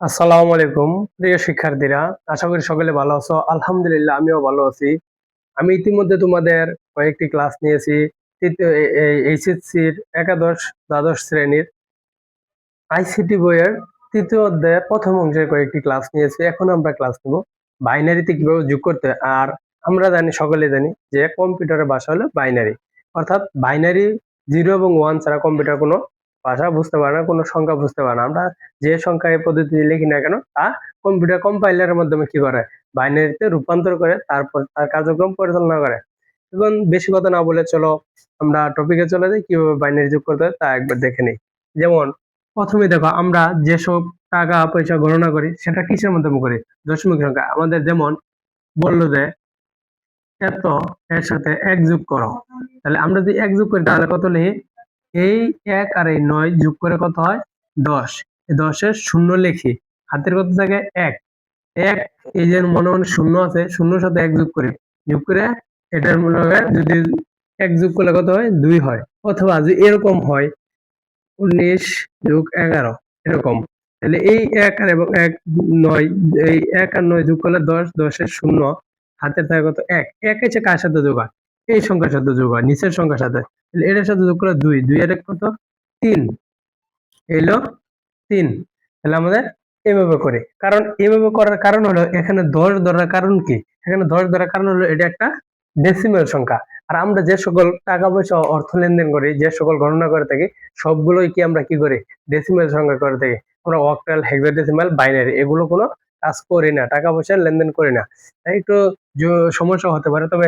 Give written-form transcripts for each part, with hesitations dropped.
আসসালামু আলাইকুম প্রিয় শিক্ষার্থীরা, আশা করি সকলে ভালো আছো। আলহামদুলিল্লাহ, আমিও ভালো আছি। আমি ইতিমধ্যে তোমাদের কয়েকটি ক্লাস নিয়েছি। এইচএসসির একাদশ দ্বাদশ শ্রেণীর আইসিটি বইয়ের তৃতীয় অধ্যায়ের প্রথম অংশের কয়েকটি ক্লাস নিয়েছি। এখন আমরা ক্লাস নেব বাইনারিতে কিভাবে যোগ করতে হয়। আর আমরা জানি, সকলে জানি যে কম্পিউটারের ভাষা হলো বাইনারি, অর্থাৎ বাইনারি। 0 এবং 1 ছাড়া কম্পিউটার কোনো ভাষা বুঝতে পারে না, কোনো সংখ্যা বুঝতে পারে না। আমরা যে সংখ্যা এই পদ্ধতিতে লিখি না কেন, তা কম্পিউটার কম্পাইলারের মাধ্যমে কি করে, বাইনারিতে রূপান্তর করে তারপর তার কার্যক্রম পরিচালনা করে। এবং বেশি কথা না বলে চলো আমরা টপিকে চলে যাই, কিভাবে বাইনারি যোগ করতে হয় তা একবার দেখে নিই। যেমন প্রথমে দেখো, আমরা যেসব টাকা পয়সা গণনা করি সেটা কিসের মাধ্যমে করি, দশমিক সংখ্যা। আমাদের যেমন বললো যে এত, এর সাথে এক যোগ করো, তাহলে আমরা যদি এক যোগ করি তাহলে কত লিখি, এই 1 আর এই 9 যোগ করে কত হয় 10। এই 10-এর শূন্য লিখি, হাতের কত থাকে 1। এক, এই যে মনে মনে শূন্য আছে, শূন্যর সাথে এক যোগ করি, যোগ করে এটার মনে হয় যদি এক যোগ করলে কত হয় 2 হয়। অথবা যদি এরকম হয় 19+11 এরকম, তাহলে এই 1 আর এবং 1 9, এই 1 আর 9 যোগ করলে 10, 10-এর শূন্য, হাতের থাকে কত 1। 1 এসে কার সাথে যোগ হয়, এই সংখ্যার সাথে যোগ হয়, নিচের সংখ্যার সাথে। তাহলে এটার সাথে যোগ করলে 2, 2 আর 1 কত 3, এলো 3। তাহলে আমাদের এভাবে করে, কারণ এভাবে করার কারণ হলো এখানে 10 ধরার কারণ কি, এখানে 10 ধরার কারণ হলো এটা একটা ডেসিমেল সংখ্যা। আর আমরা যে সকল টাকা পয়সা অর্থ লেনদেন করি, যে সকল গণনা করে থাকি, সবগুলোই কি আমরা কি করি, ডেসিমেল সংখ্যা করে থাকি। আমরা অক্টাল, হেক্সাডেসিমাল, বাইনারি এগুলো কোনো কাজ করি না, টাকা পয়সা লেনদেন করি না। তাই একটু সমস্যা হতে পারে, তবে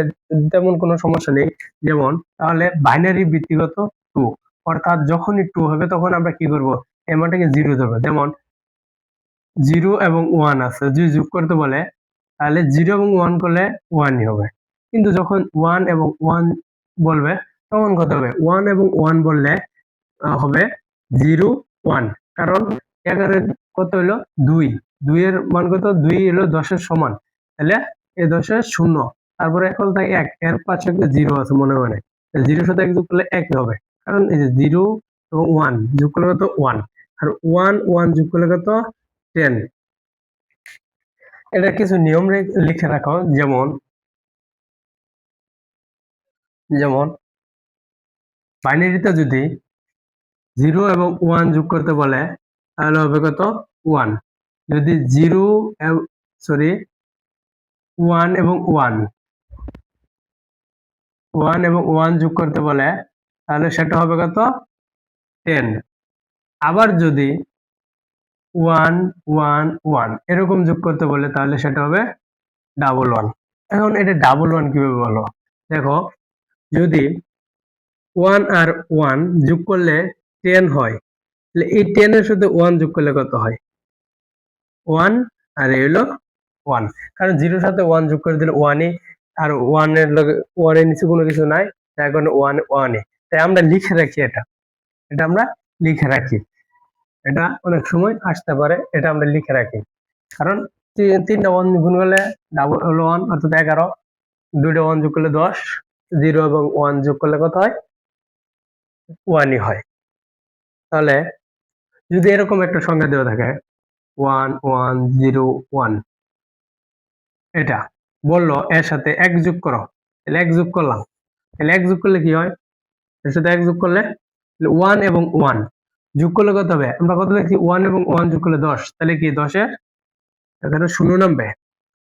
তেমন কোনো সমস্যা নেই। যেমন তাহলে বাইনারি ভিত্তিগত 2, অর্থাৎ যখনই 2 হবে তখন আমরা কি করব, এই মানটাকে 0 ধরবো। যেমন 0 এবং 1 আছে, যদি যোগ করতে বলে তাহলে 0 এবং 1 করলে 1 ই হবে। কিন্তু যখন 1 এবং 1 বলবে তখন কত হবে, 1 এবং 1 বললে হবে 0 1, কারণ 11 এর কত হলো 2, 2 এর মান কত, 2 হলো 10 এর সমান। তাহলে এই 10 এর শূন্য, তারপরে এখন থাকে 1, এর পাশে একটা 0 আছে মনে মনে, 0 এর সাথে 1 যোগ করলে 1 হবে। কারণ এই যে 0 এবং 1 যোগ করলে কত 1, আর 1 1 যোগ করলে কত 10। এটা কিছু নিয়ম লিখে রাখো। যেমন যেমন বাইনারিতে যদি 0 এবং 1 যোগ করতে বলে তাহলে হবে কত 1। যদি 0 সরি 1 এবং 1, 1 এবং 1 যোগ করতে বলে তাহলে সেটা হবে কত 10। আবার যদি 1 1 1 এরকম যোগ করতে বলে তাহলে সেটা হবে ডাবল 1। এখন এটা ডাবল 1 কিভাবে বলো, দেখো যদি 1 আর 1 যোগ করলে 10 হয়, তাহলে এই 10 এর সাথে 1 যোগ করলে কত হয় 1, আর এই হলো 1। কারণ 0 এর সাথে 1 যোগ করে দিলে 1 ই, আর 1 এর লগে 1 এর নিচে কোনো কিছু নাই, তাই এখন 1 1 ই। তাই আমরা লিখে রাখি, এটা এটা আমরা লিখে রাখি। এটা অনেক সময় আসতে পারে, এটা আমরা লিখে রাখি। কারণ 3টা 1 গুণ করলে ডাবল হলো 1, অর্থাৎ 11। 2টা 1 যোগ করলে 10, 0 এবং 1 যোগ করলে কত হয় 1 ই হয়। তাহলে যদি এরকম একটা সংখ্যা দেওয়া থাকে 1 1 0 1, এটা বললো এর সাথে 1 যোগ করো, তাহলে 1 যোগ করলাম। তাহলে 1 যোগ করলে কি হয়, এর সাথে 1 যোগ করলে 1 এবং 1 যোগ করলে কত হবে, আমরা কত দেখছি 1 এবং 1 যোগ করলে 10, তাহলে কি 10 এর এখানে শূন্য নামবে।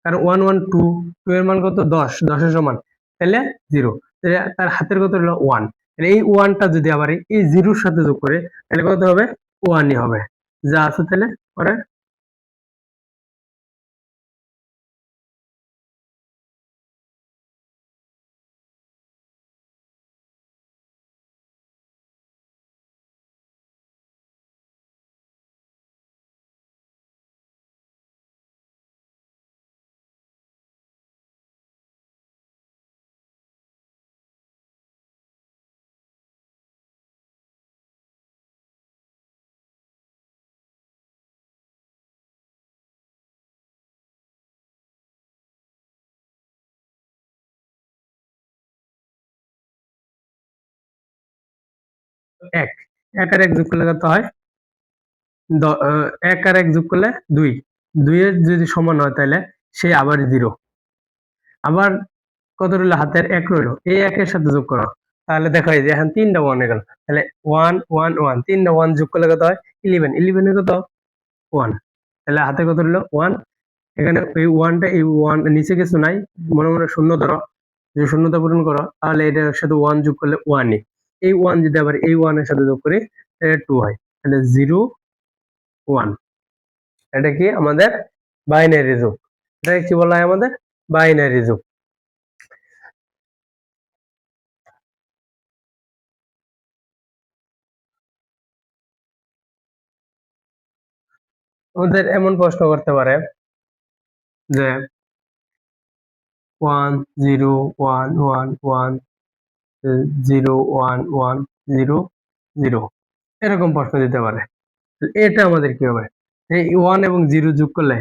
কারণ 1 1 2, 2 এর মান কত 10, 10 এর সমান, তাহলে 0। তাহলে তার হাতের কত হলো 1। তাহলে এই 1 টা যদি আবার এই 0 এর সাথে যোগ করে তাহলে কত হবে 1 ই হবে। যা আছে তাহলে পরে এক, 1 আর 1 যোগ করলে কত হয় এক আর এক যোগ করলে 2, 2 এর যদি সমান হয় তাহলে সে আবার 0। আবার কত রইলো, হাতের 1 রইলো, এই 1 এর সাথে যোগ করো, তাহলে দেখো এই যে এখন 3টা 1 হয়ে গেল, তাহলে 1 1 1, 3টা 1 যোগ করলে কত হয় 11, 11 এর কত 1, তাহলে হাতে কত রইলো 1। এখানে এই 1টা, এই 1 নিচে কিছু নাই, মনে মনে শূন্য ধরো, যদি শূন্যতা পূরণ করো তাহলে এটার সাথে 1 যোগ করলে 1ই, এই 1 যদি আবার এই 1 এর সাথে যোগ করি তাহলে 2 হয়, তাহলে 0 1। এটা কি আমাদের বাইনারি যোগ, এটা কি বলা হয় আমাদের বাইনারি যোগ। আমাদের এমন প্রশ্ন করতে পারে যে 1 0 1 1 1 0 1 1 0 0, এরকম প্রশ্ন দিতে পারে। এটা আমাদের কি হবে, এই 1 এবং 0 যোগ করলে,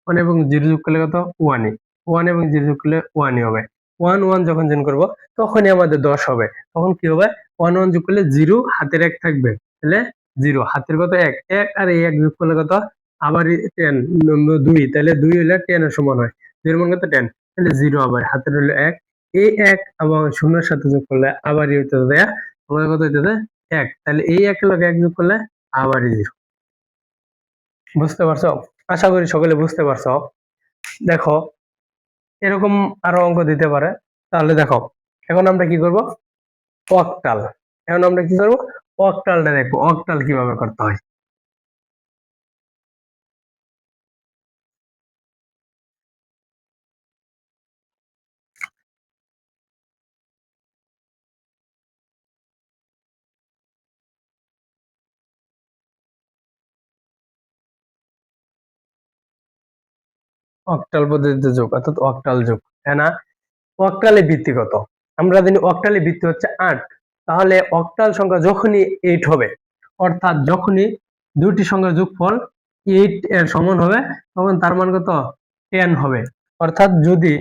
1 এবং 0 যোগ করলে কত 1ই, 1 এবং 0 যোগ করলে 1ই হবে। 1 1 যখন যোগ করব তখনই আমাদের 10 হবে। তখন কি হবে, 1 1 যোগ করলে 0, হাতের 1 থাকবে, তাহলে 0, হাতের কত 1, 1 আর এই 1 যোগ করলে কত আবার 10, 2, তাহলে 2 হলে 10 এর সমান হয়, 2 এর মান কত 10, তাহলে 0 আবার হাতের হলো 1, এই 1 এবং 0 এর সাথে যোগ করলে আবার হইতেছে আমাদের কত হইতেছে 1, তাহলে এই 1 এর লগে 1 যোগ করলে আবার 0। বুঝতে পারছো? আশা করি সকলে বুঝতে পারছো। দেখো এরকম আরো অঙ্ক দিতে পারে, তাহলে দেখো এখন আমরা কি করব, অক্টাল। এখন আমরা কি করব, অক্টালটা দেখবো, অক্টাল কিভাবে করতে হয়। অক্টাল পদ্ধতিতে যোগ অর্থাৎ অক্টাল যোগ, হ্যাঁ না? অক্টালের ভিত্তি কত? আমরা জানি অক্টালের ভিত্তি হচ্ছে 8, তাহলে অক্টাল সংখ্যা যখনই 8 হবে, অর্থাৎ যখনই দুটি সংখ্যার যোগফল 8 এর সমান হবে, তখন তার মান কত 10 হবে। অর্থাৎ যদি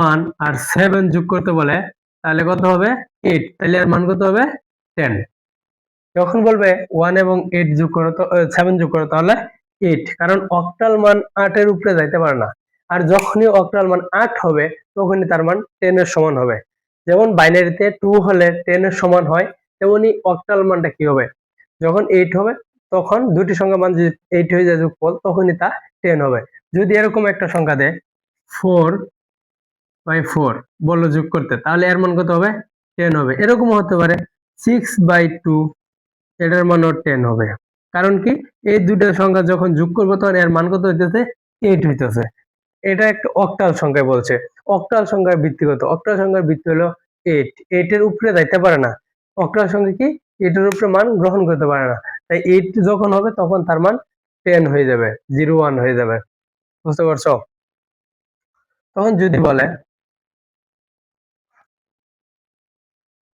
1 আর 7 যোগ করতে বলে তাহলে কত হবে 8, তাহলে এর মান কত হবে 10। যখন বলবে 1 এবং 8 যোগ করো, তো 7 যোগ করো, তাহলে 8, কারণ অক্টাল মান 8 এর উপরে যাইতে পারে না। আর যখনই অক্টাল মান 8 হবে তখনই তার মান 10 এর সমান হবে। যেমন বাইনারিতে 2 হলে 10 এর সমান হয়, তেমনি অক্টাল মানটা কি হবে, যখন 8 হবে তখন দুটি সংখ্যা মান যদি 8 হয়ে যায় যোগফল, তখনই তা 10 হবে। যদি এরকম একটা সংখ্যা দেয় 4/4 বললো যোগ করতে, তাহলে এর মান কত হবে 10 হবে। এরকম হতে পারে 6/2, এটার মানও 10 হবে। কারণ কি, এই দুটো সংখ্যা যখন যোগ করবো তখন এর মান কত হইতেছে 8 হইতেছে। এটা একটা অক্টাল সংখ্যায় বলছে। অক্টাল সংখ্যার ভিত্তি কত, অক্টাল সংখ্যার ভিত্তি হলো 8, 8 এর উপরে যাইতে পারে না। অক্টাল সংখ্যা কি 8 এর উপরে মান গ্রহণ করতে পারে না, তাই 8 যখন হবে তখন তার মান 10 হয়ে যাবে, 0 1 হয়ে যাবে। বুঝতে পারছো? তখন যদি বলে